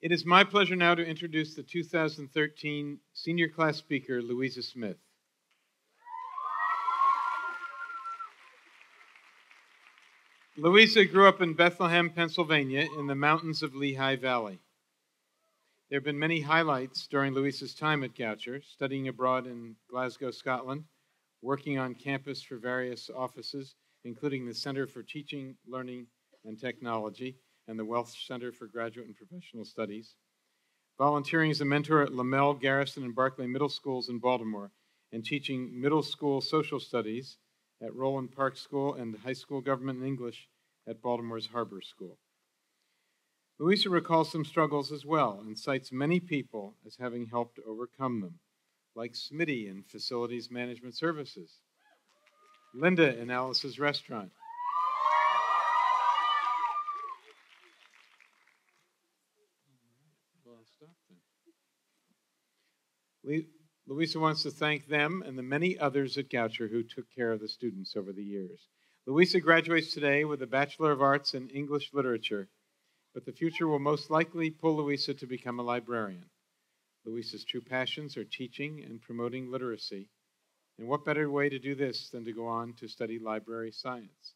It is my pleasure now to introduce the 2013 senior class speaker, Louisa Smith. Louisa grew up in Bethlehem, Pennsylvania, in the mountains of Lehigh Valley. There have been many highlights during Louisa's time at Goucher, studying abroad in Glasgow, Scotland, working on campus for various offices, including the Center for Teaching, Learning, and Technology, and the Welsh Center for Graduate and Professional Studies, volunteering as a mentor at Lamell, Garrison, and Barclay Middle Schools in Baltimore, and teaching middle school social studies at Roland Park School and high school government and English at Baltimore's Harbor School. Louisa recalls some struggles as well and cites many people as having helped overcome them, like Smitty in Facilities Management Services, Linda in Alice's Restaurant, Louisa wants to thank them and the many others at Goucher who took care of the students over the years. Louisa graduates today with a Bachelor of Arts in English Literature, but the future will most likely pull Louisa to become a librarian. Louisa's true passions are teaching and promoting literacy, and what better way to do this than to go on to study library science?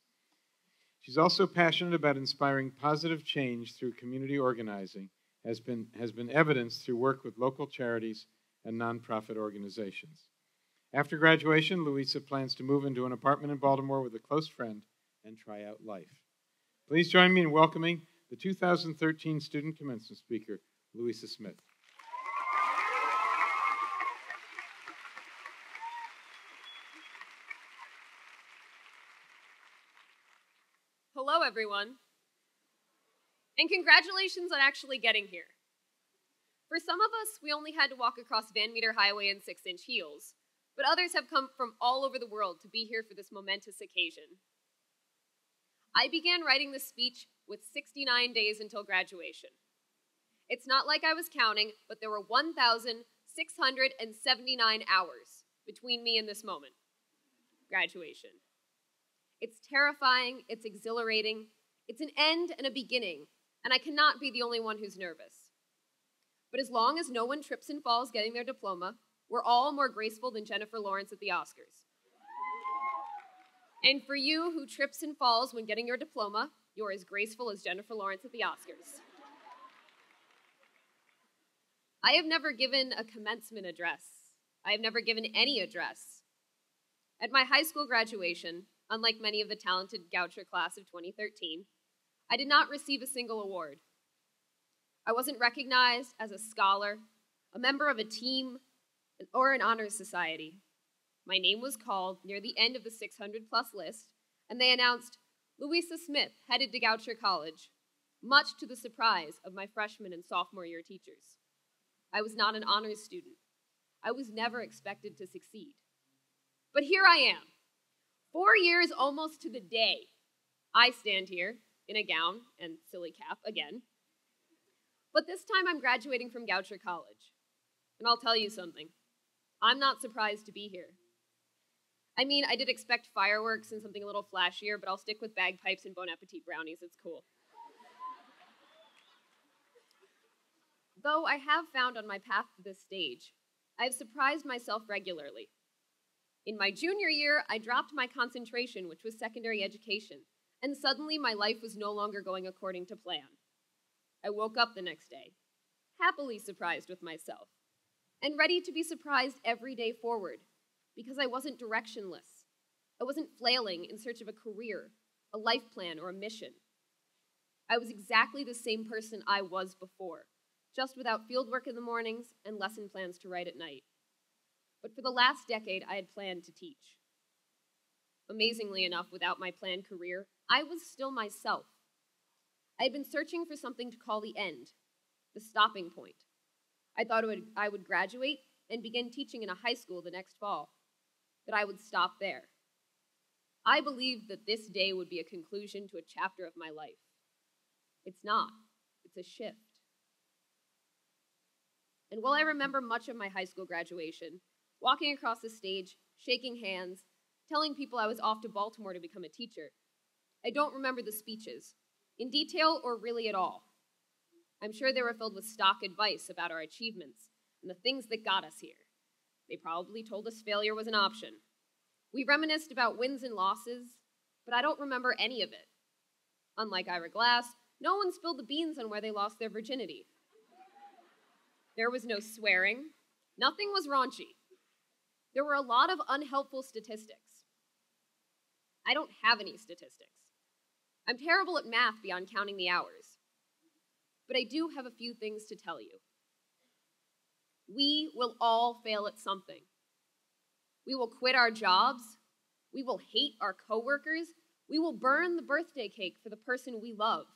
She's also passionate about inspiring positive change through community organizing, has been evidenced through work with local charities and nonprofit organizations. After graduation, Louisa plans to move into an apartment in Baltimore with a close friend and try out life. Please join me in welcoming the 2013 Student Commencement Speaker, Louisa Smith. Hello, everyone. And congratulations on actually getting here. For some of us, we only had to walk across Van Meter Highway in 6-inch heels, but others have come from all over the world to be here for this momentous occasion. I began writing this speech with 69 days until graduation. It's not like I was counting, but there were 1,679 hours between me and this moment, graduation. It's terrifying, it's exhilarating, it's an end and a beginning, and I cannot be the only one who's nervous. But as long as no one trips and falls getting their diploma, we're all more graceful than Jennifer Lawrence at the Oscars. And for you who trips and falls when getting your diploma, you're as graceful as Jennifer Lawrence at the Oscars. I have never given a commencement address. I have never given any address. At my high school graduation, unlike many of the talented Goucher class of 2013, I did not receive a single award. I wasn't recognized as a scholar, a member of a team, or an honors society. My name was called near the end of the 600-plus list, and they announced, Louisa Smith headed to Goucher College, much to the surprise of my freshman and sophomore year teachers. I was not an honors student. I was never expected to succeed. But here I am, 4 years almost to the day. I stand here in a gown and silly cap again. But this time I'm graduating from Goucher College. And I'll tell you something. I'm not surprised to be here. I mean, I did expect fireworks and something a little flashier, but I'll stick with bagpipes and Bon Appetit brownies. It's cool. Though I have found on my path to this stage, I have surprised myself regularly. In my junior year, I dropped my concentration, which was secondary education, and suddenly my life was no longer going according to plan. I woke up the next day, happily surprised with myself, and ready to be surprised every day forward, because I wasn't directionless. I wasn't flailing in search of a career, a life plan, or a mission. I was exactly the same person I was before, just without fieldwork in the mornings and lesson plans to write at night. But for the last decade, I had planned to teach. Amazingly enough, without my planned career, I was still myself. I had been searching for something to call the end, the stopping point. I thought I would graduate and begin teaching in a high school the next fall, that I would stop there. I believed that this day would be a conclusion to a chapter of my life. It's not. It's a shift. And while I remember much of my high school graduation, walking across the stage, shaking hands, telling people I was off to Baltimore to become a teacher, I don't remember the speeches, in detail or really at all. I'm sure they were filled with stock advice about our achievements and the things that got us here. They probably told us failure was an option. We reminisced about wins and losses, but I don't remember any of it. Unlike Ira Glass, no one spilled the beans on where they lost their virginity. There was no swearing. Nothing was raunchy. There were a lot of unhelpful statistics. I don't have any statistics. I'm terrible at math beyond counting the hours. But I do have a few things to tell you. We will all fail at something. We will quit our jobs. We will hate our coworkers. We will burn the birthday cake for the person we love.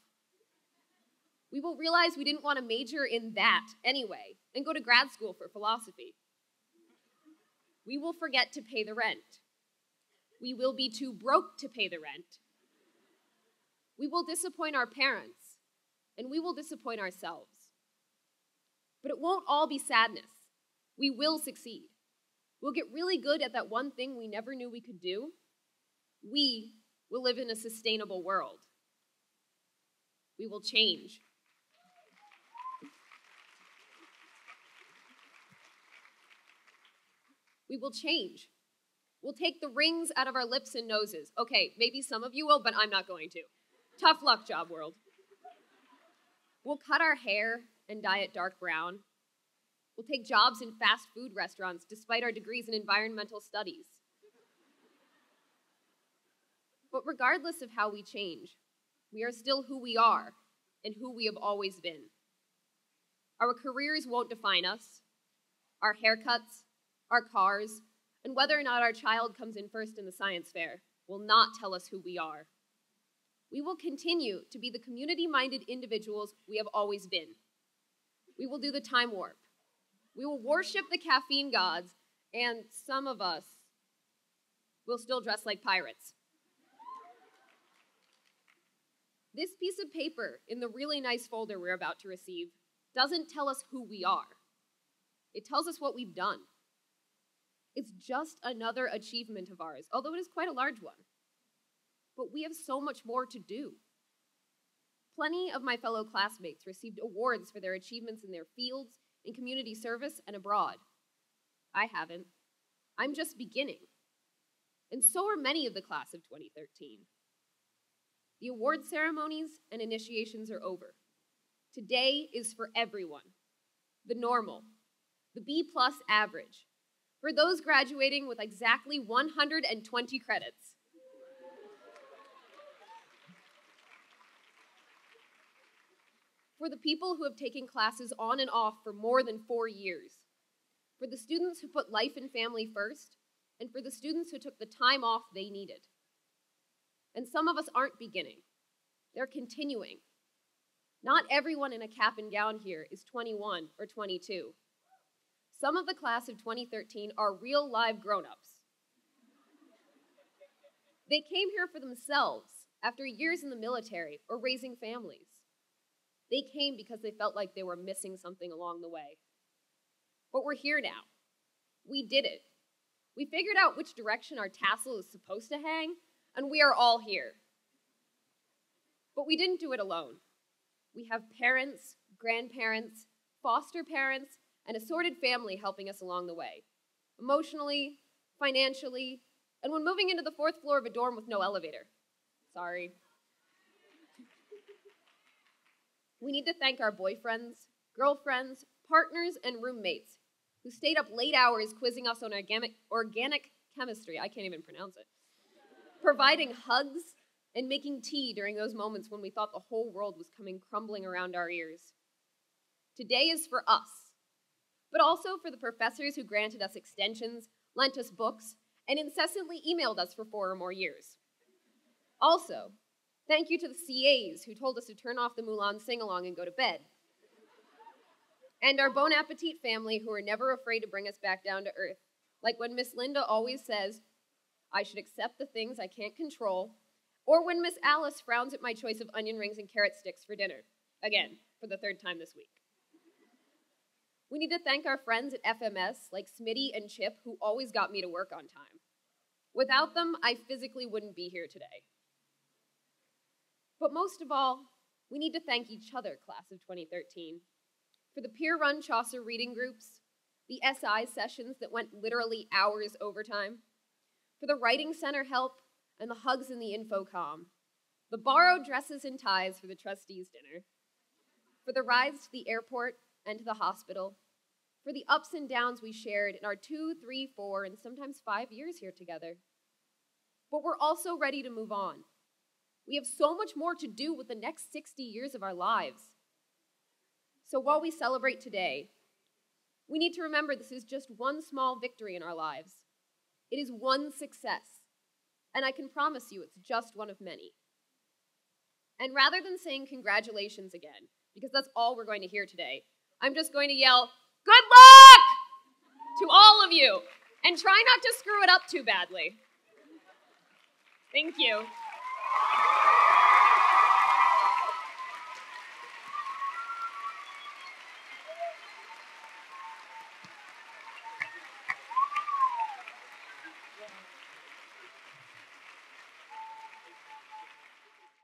We will realize we didn't want to major in that anyway and go to grad school for philosophy. We will forget to pay the rent. We will be too broke to pay the rent. We will disappoint our parents, and we will disappoint ourselves. But it won't all be sadness. We will succeed. We'll get really good at that one thing we never knew we could do. We will live in a sustainable world. We will change. We will change. We'll take the rings out of our lips and noses. Okay, maybe some of you will, but I'm not going to. Tough luck, job world. We'll cut our hair and dye it dark brown. We'll take jobs in fast food restaurants despite our degrees in environmental studies. But regardless of how we change, we are still who we are and who we have always been. Our careers won't define us. Our haircuts, our cars, and whether or not our child comes in first in the science fair will not tell us who we are. We will continue to be the community-minded individuals we have always been. We will do the time warp. We will worship the caffeine gods, and some of us will still dress like pirates. This piece of paper in the really nice folder we're about to receive doesn't tell us who we are. It tells us what we've done. It's just another achievement of ours, although it is quite a large one. But we have so much more to do. Plenty of my fellow classmates received awards for their achievements in their fields, in community service, and abroad. I haven't. I'm just beginning. And so are many of the class of 2013. The award ceremonies and initiations are over. Today is for everyone. The normal, the B+ average, for those graduating with exactly 120 credits. For the people who have taken classes on and off for more than 4 years. For the students who put life and family first, and for the students who took the time off they needed. And some of us aren't beginning. They're continuing. Not everyone in a cap and gown here is 21 or 22. Some of the class of 2013 are real live grown-ups. They came here for themselves after years in the military or raising families. They came because they felt like they were missing something along the way. But we're here now. We did it. We figured out which direction our tassel is supposed to hang, and we are all here. But we didn't do it alone. We have parents, grandparents, foster parents, and assorted family helping us along the way, emotionally, financially, and when moving into the 4th floor of a dorm with no elevator. Sorry. We need to thank our boyfriends, girlfriends, partners, and roommates who stayed up late hours quizzing us on organic chemistry, I can't even pronounce it, providing hugs and making tea during those moments when we thought the whole world was coming crumbling around our ears. Today is for us, but also for the professors who granted us extensions, lent us books, and incessantly emailed us for 4 or more years. Also, thank you to the CAs who told us to turn off the Mulan sing-along and go to bed. And our Bon Appetit family who are never afraid to bring us back down to earth. Like when Miss Linda always says, I should accept the things I can't control, or when Miss Alice frowns at my choice of onion rings and carrot sticks for dinner. Again, for the 3rd time this week. We need to thank our friends at FMS like Smitty and Chip who always got me to work on time. Without them, I physically wouldn't be here today. But most of all, We need to thank each other, class of 2013, for the peer-run Chaucer reading groups, the SI sessions that went literally hours overtime, for the writing center help and the hugs in the infocom, the borrowed dresses and ties for the trustees' dinner, for the rides to the airport and to the hospital, for the ups and downs we shared in our 2, 3, 4, and sometimes 5 years here together. But we're also ready to move on. We have so much more to do with the next 60 years of our lives. So while we celebrate today, we need to remember this is just one small victory in our lives. It is one success, and I can promise you it's just one of many. And rather than saying congratulations again, because that's all we're going to hear today, I'm just going to yell, "Good luck!" to all of you, and try not to screw it up too badly. Thank you.